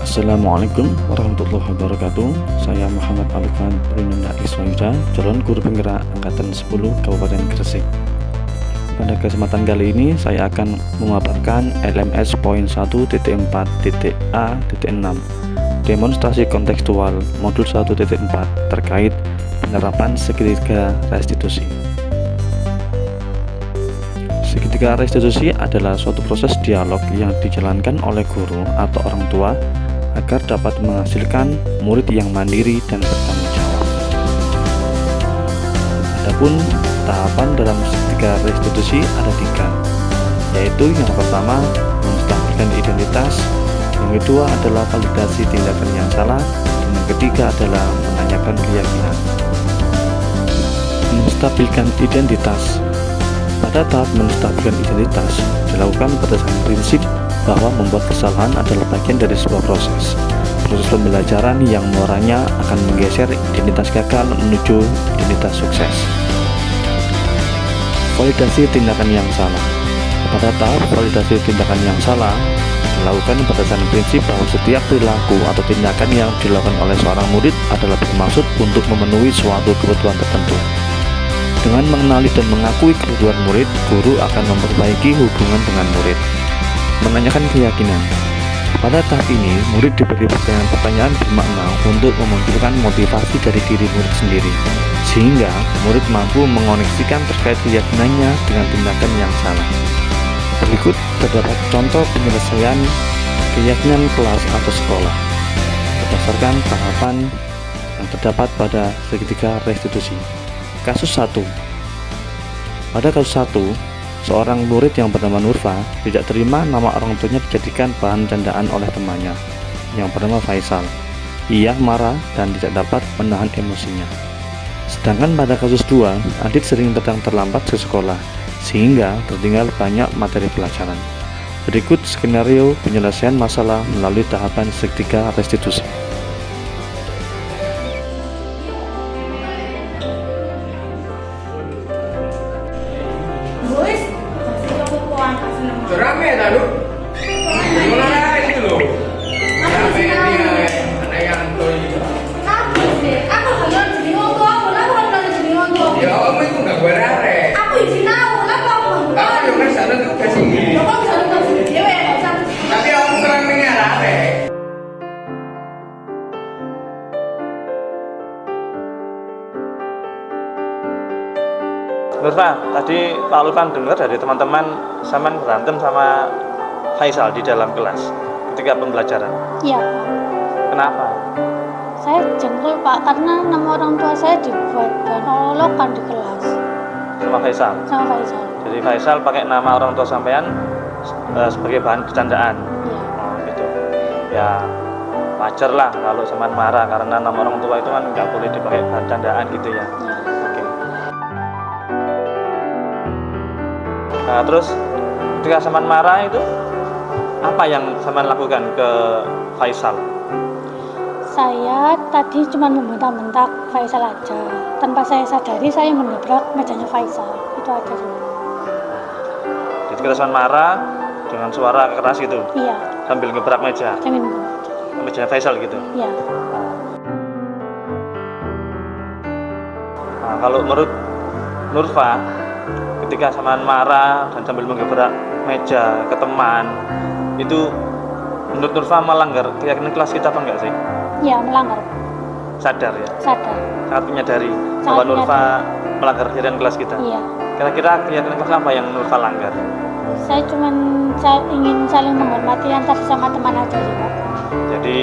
Assalamualaikum warahmatullahi wabarakatuh. Saya Muhammad Alifan Prinanda Iswaida, calon guru penggerak angkatan 10 Kabupaten Gresik. Pada kesempatan kali ini saya akan memaparkan LMS poin 1.4.A.6 demonstrasi kontekstual modul 1.4 terkait penerapan segitiga restitusi. Segitiga restitusi adalah suatu proses dialog yang dijalankan oleh guru atau orang tua agar dapat menghasilkan murid yang mandiri dan bertanggung jawab. Adapun tahapan dalam segitiga restitusi ada 3, yaitu yang pertama menstabilkan identitas, yang kedua adalah validasi tindakan yang salah, dan yang ketiga adalah menanyakan keyakinan. Menstabilkan identitas. Pada tahap menstabilkan identitas dilakukan berdasarkan prinsip bahwa membuat kesalahan adalah bagian dari sebuah proses pembelajaran yang muaranya akan menggeser identitas gagal menuju identitas sukses. Validasi tindakan yang salah. Pada tahap validasi tindakan yang salah dilakukan berdasarkan prinsip bahwa setiap perilaku atau tindakan yang dilakukan oleh seorang murid adalah bermaksud untuk memenuhi suatu kebutuhan tertentu. Dengan mengenali dan mengakui kebutuhan murid, guru akan memperbaiki hubungan dengan murid. Menanyakan keyakinan. Pada tahap ini, murid diberi pertanyaan-pertanyaan bermakna untuk memunculkan motivasi dari diri murid sendiri, sehingga murid mampu mengoneksikan terkait keyakinannya dengan tindakan yang salah. Berikut terdapat contoh penyelesaian keyakinan kelas atau sekolah berdasarkan tahapan yang terdapat pada segitiga restitusi. Kasus 1. Pada kasus 1, seorang murid yang bernama Nurfa tidak terima nama orang tuanya dijadikan bahan candaan oleh temannya yang bernama Faisal. Ia marah dan tidak dapat menahan emosinya. Sedangkan pada kasus 2, Adit sering datang terlambat ke sekolah sehingga tertinggal banyak materi pelajaran. Berikut skenario penyelesaian masalah melalui tahapan segitiga restitusi. Rame lalu, mulai itu loh. Rame dia, ada yang tuh. Apa sih? Aku hanya jadi orang tua, kenapa orang dari jadi orang tua? Ya kamu itu nggak berare. Aku izin tahu, kenapa aku nggak? Kamu yang kan sana tuh kasih. Ya kok bisa nonton sendiri dewe ya? Tapi aku kurang mengarare. Nurfa, tadi Pak Alifan dengar dari teman-teman Saman berantem sama Faisal di dalam kelas ketika pembelajaran. Iya Pak, Kenapa? saya jengkel Pak karena nama orang tua saya dibuat bahan olok-olokan di kelas Sama Faisal. sama Faisal. Jadi Faisal pakai nama orang tua sampean sebagai bahan bercandaan. Iya. Oh gitu. Ya wajar lah kalau Saman marah karena nama orang tua itu kan nggak boleh dipakai bahan candaan gitu ya. Iya. Oke. Nah, terus ketika Saman marah itu apa yang Saman lakukan ke Faisal? Saya tadi cuma membentak-bentak Faisal aja. Tanpa saya sadari saya menabrak mejanya Faisal. Itu aja sebenarnya. Jadi ketika Saman marah dengan suara keras gitu Iya. sambil ngebrak meja, Jangan ngomong. mejanya Faisal gitu. Iya. Nah, kalau menurut Nurfa, ketika Saman marah dan sambil menggebrak meja ke teman, itu menurut Nurfa melanggar keyakinan kelas kita apa enggak sih? Iya, melanggar. Sadar ya, Sadar. sangat menyadari Sangat bahwa Nurfa menyadari. melanggar keyakinan kelas kita. Iya. Kira-kira keyakinan kelas apa yang Nurfa langgar? Saya cuma ingin saling menghormati antar sama teman aja sih Pak. Jadi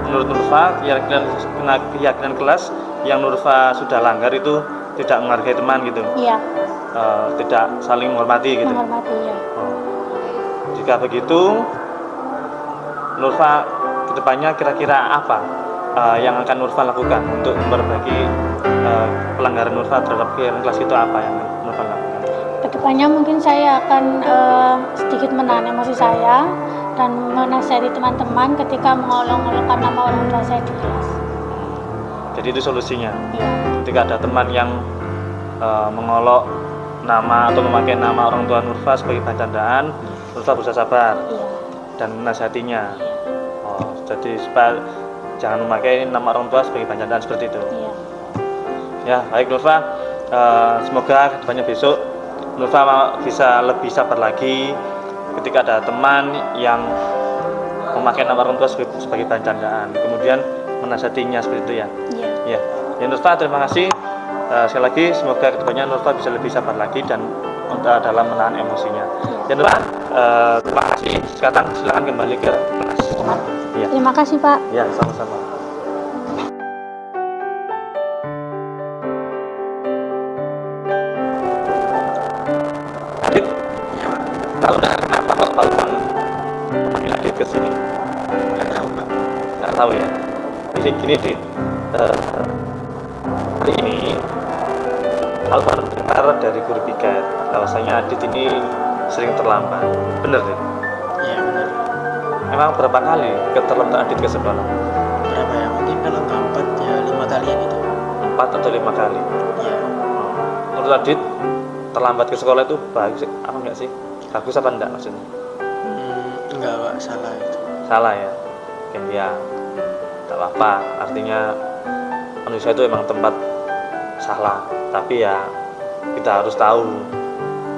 menurut Nurfa keyakinan kelas yang Nurfa sudah langgar itu tidak menghargai teman gitu, Iya, tidak saling menghormati gitu. menghormati ya. Oh. Jika begitu, Nurfa kedepannya kira-kira apa yang akan Nurfa lakukan untuk memperbaiki pelanggaran Nurfa terhadap keyakinan kelas itu, apa yang Nurfa lakukan? Kedepannya mungkin saya akan sedikit menahan emosi saya dan menasihati teman-teman ketika mengolok-olokkan nama orang tua saya di kelas. Jadi itu solusinya. Iya, Ketika ada teman yang mengolok nama atau memakai nama orang tua Nurfa sebagai bahan candaan, Nurfa berusaha sabar iya, dan menasihatinya. Oh, Oh, jadi supaya jangan memakai nama orang tua sebagai bahan candaan seperti itu. Iya. Ya, baik Nurfa. Semoga kedepannya besok Nurfa bisa lebih sabar lagi ketika ada teman yang memakai nama orang tua sebagai bahan candaan, kemudian menasihatinya seperti itu ya. Iya. Ya Nurfa, terima kasih. Sekali lagi semoga kedepannya Nurfa bisa lebih sabar lagi dan dalam menahan emosinya. Ya Nurfa, terima kasih. Sekarang silakan kembali ke kelas. Ya. Terima kasih Pak. Ya, sama-sama. Adit, tahu nggak kenapa kok Balpan panggil Adit ke sini? Nggak tahu ya. Jadi gini Dit, hari ini Balpan dengar dari guru piket bahwasanya Adit ini sering terlambat. Bener Dit? Iya benar. Emang berapa kali keterlambatan Adit ke sekolah? Berapa ya? Mungkin kalau keempat ya 5 kalian itu. 4 atau 5 kali. Iya. Menurut Adit, terlambat ke sekolah itu bagus apa enggak sih? Bagus apa enggak maksudnya? Enggak Pak, salah itu. Salah ya? Oke, ya tak apa-apa. Artinya manusia itu emang tempat salah. Tapi ya kita harus tahu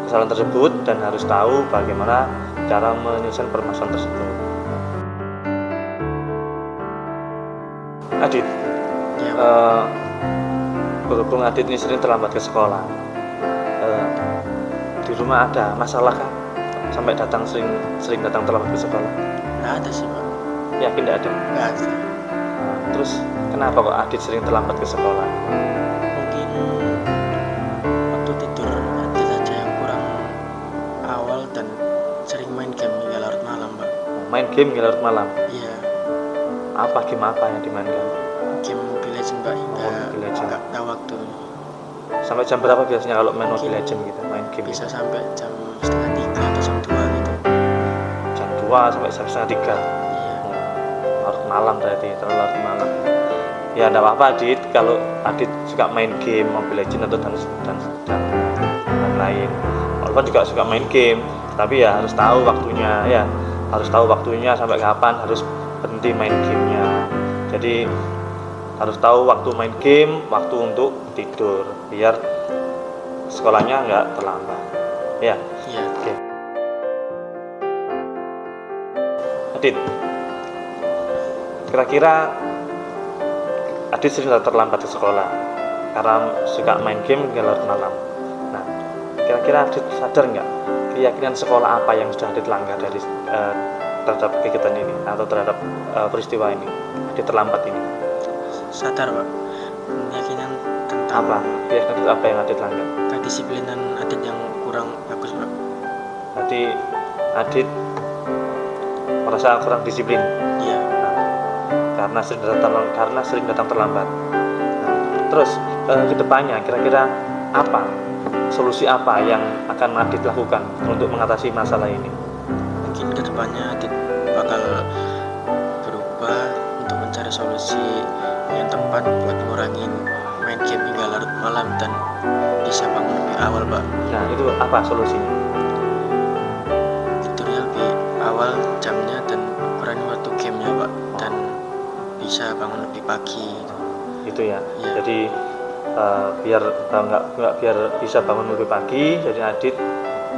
kesalahan tersebut dan harus tahu bagaimana cara menyelesaikan permasalahan tersebut. Adit, Iya. berhubung Adit ini sering terlambat ke sekolah, di rumah ada masalah kan? Sampai sering datang terlambat ke sekolah? Nggak ada sih Pak. Yakin tidak ada? Nggak ada. Terus kenapa kok Adit sering terlambat ke sekolah? Mungkin waktu tidur ada saja yang kurang awal dan sering main game hingga larut malam Pak. Main game hingga larut malam? Iya. Apa game apa yang dimainkan? Game Mobile Legends Pak hingga Mobile Legends. nggak tahu waktu. Sampai jam berapa biasanya kalau main Mobile Legends gitu, main game? Bisa sampai jam 2:30 atau jam 2 gitu. Jam 2 sampai jam 2:30. Iya. Larut malam berarti, terlalu larut malam. Ya enggak apa-apa Adit, kalau Adit suka main game Mobile Legends atau dan lain-lain. Walaupun juga suka main game, tapi ya harus tahu waktunya ya. Harus tahu waktunya sampai kapan harus berhenti main gamenya. Jadi harus tahu waktu main game, waktu untuk tidur, biar sekolahnya nggak terlambat. Ya, Iya. oke. Adit, kira-kira Adit sering terlambat ke sekolah karena suka main game hingga larut malam. Nah, kira-kira Adit sadar nggak keyakinan sekolah apa yang sudah Adit langgar dari terhadap kegiatan ini atau terhadap peristiwa ini, Adit terlambat ini? Sadar Pak. Keyakinan tentang Apa? Keyakinan apa yang Adit langgar? kedisiplinan Adit yang kurang bagus Pak. Berarti Adit merasa kurang disiplin. Iya. Karena sering datang terlambat. Nah, terus kedepannya kira-kira apa solusi apa yang akan Adit lakukan untuk mengatasi masalah ini? Mungkin kedepannya Adit bakal berubah untuk mencari solusi yang tepat buat ngurangin main game hingga larut malam dan bisa bangun lebih awal Pak. Nah, itu apa solusinya? Tidurnya lebih awal jamnya dan kurangi waktu gamenya Pak, dan bisa bangun lebih pagi. Itu ya. Iya. Jadi biar nggak biar bisa bangun lebih pagi, jadi Adit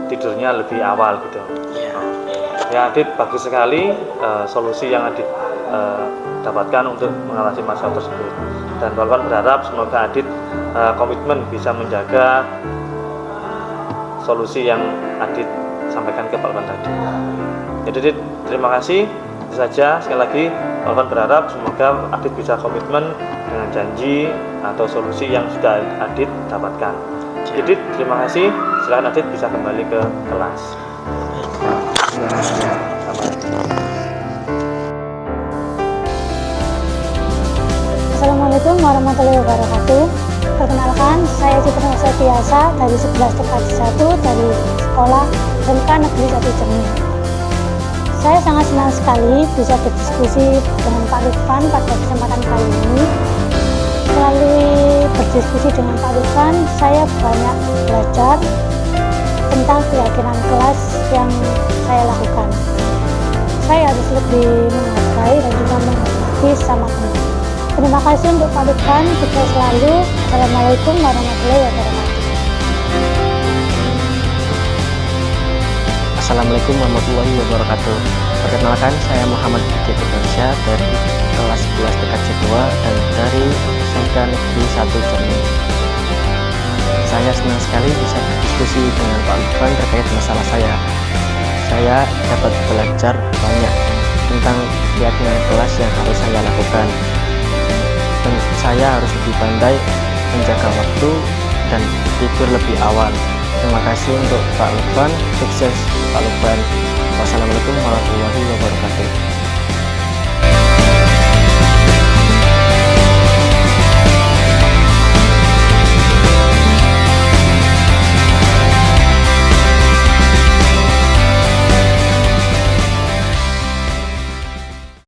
tidurnya lebih awal gitu. Iya. Ya Adit, bagus sekali solusi yang Adit dapatkan untuk mengatasi masalah tersebut. Dan Balpan berharap semoga Adit komitmen bisa menjaga solusi yang Adit sampaikan ke Balpan tadi. Jadi Adit, terima kasih. Itu saja, sekali lagi Balpan berharap semoga Adit bisa komitmen dengan janji atau solusi yang sudah Adit dapatkan. Adit, terima kasih. Silakan Adit bisa kembali ke kelas. Assalamualaikum warahmatullahi wabarakatuh. Perkenalkan, saya Citra Setiasa dari 11 Tepat 1 dari Sekolah SMK Negeri 1 Cermin. Saya sangat senang sekali bisa berdiskusi dengan Pak Lutfan pada kesempatan kali ini. Melalui berdiskusi dengan Pak Lutfan, saya banyak belajar tentang keyakinan kelas yang saya lakukan. Saya harus lebih menghargai dan bersama teman. Terima kasih untuk Pak Lukman, sukses selalu. Assalamualaikum warahmatullahi wabarakatuh. Assalamualaikum warahmatullahi wabarakatuh. Perkenalkan, saya Muhammad Fikri Firmansyah dari kelas 11 TKJ 2 dan dari SMK Negeri 1 Cermin. Saya senang sekali bisa berdiskusi dengan Pak Lukman terkait masalah saya. Saya dapat belajar banyak tentang kegiatan kelas yang harus saya lakukan. Dan saya harus lebih pandai menjaga waktu dan tidur lebih awal. Terima kasih untuk Pak Lukman, sukses Pak Lukman. Wassalamualaikum warahmatullahi wabarakatuh.